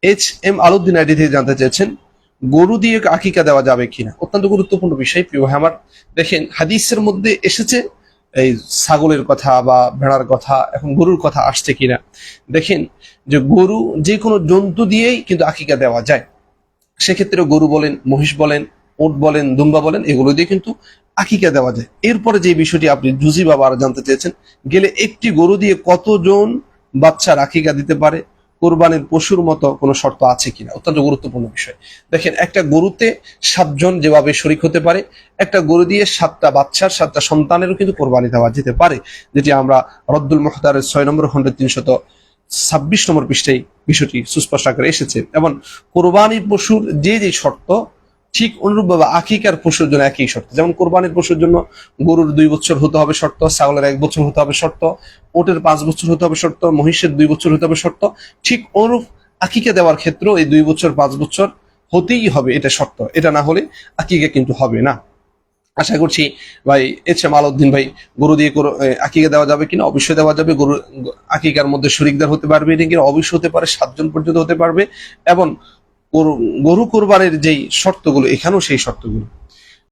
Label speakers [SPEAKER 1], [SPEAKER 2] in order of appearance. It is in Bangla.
[SPEAKER 1] HM আলউদ্দিন আইডি থেকে জানতে চেয়েছেন গরু দিয়ে আকিকা দেওয়া যাবে কিনা। অত্যন্ত গুরুত্বপূর্ণ বিষয় প্রিয় ভাই আমার। দেখেন হাদিসের মধ্যে এসেছে এই ছাগলের কথা বা ভেড়ার কথা, এখন গরুর কথা আসছে কিনা। দেখেন যে গরু যে কোনো জন্তু দিয়েই কিন্তু আকিকা দেওয়া যায়। সেক্ষেত্রে গরু বলেন, মহিষ বলেন, উট বলেন, দুম্বা বলেন, এগুলো দিয়ে কিন্তু আকিকা দেওয়া যায়। এরপরে যে বিষয়টি আপনি জুজি বাবা আর জানতে চেয়েছেন, গেলে একটি গরু দিয়ে কতজন বাচ্চার আকিকা দিতে পারে, কোরবানির পশুর মতো কোনো শর্ত আছে কিনা, অত্যন্ত গুরুত্বপূর্ণ বিষয়। দেখেন একটা গরুতে 7 জন যেভাবে শরিক হতে পারে, একটা গরু দিয়ে 7টা বাচ্চার 7টা সন্তানেরও কিন্তু কোরবানি দেওয়া যেতে পারে, যেটি আমরা রদ্দুল মুখতারের 6 নম্বর খণ্ডের 326 নম্বর পৃষ্ঠায় বিষয়টি সুস্পষ্ট আকারে এসেছে। এবং কোরবানির পশুর যে যে শর্ত, ঠিক অনুরূপভাবে আকিকার পশুর জন্য একই শর্ত। যেমন কোরবানির পশুর জন্য গরুর 2 বছর হতে হবে শর্ত, ছাগলের 1 বছর হতে হবে শর্ত, ওটের 5 বছর হতে হবে শর্ত, মহিষের 2 বছর হতে হবে শর্ত। ঠিক অনুরূপ আকিকা দেওয়ার ক্ষেত্রেও এই 2 বছর 5 বছর হতেই হবে, এটা শর্ত। এটা না হলে আকিকা কিন্তু হবে না। আশা করছি ভাই HM আলাউদ্দিন ভাই গরু দিয়ে আকিকা দেওয়া যাবে কিনা, অবশ্যই দেওয়া যাবে। গরু আকিকার মধ্যে শরিকদার হতে পারবে, এটা কিনা অবশ্যই হতে পারে, 7 জন পর্যন্ত হতে পারবে। এবং গরু কোরবানির যেই শর্তগুলো, এখানেও সেই শর্তগুলো।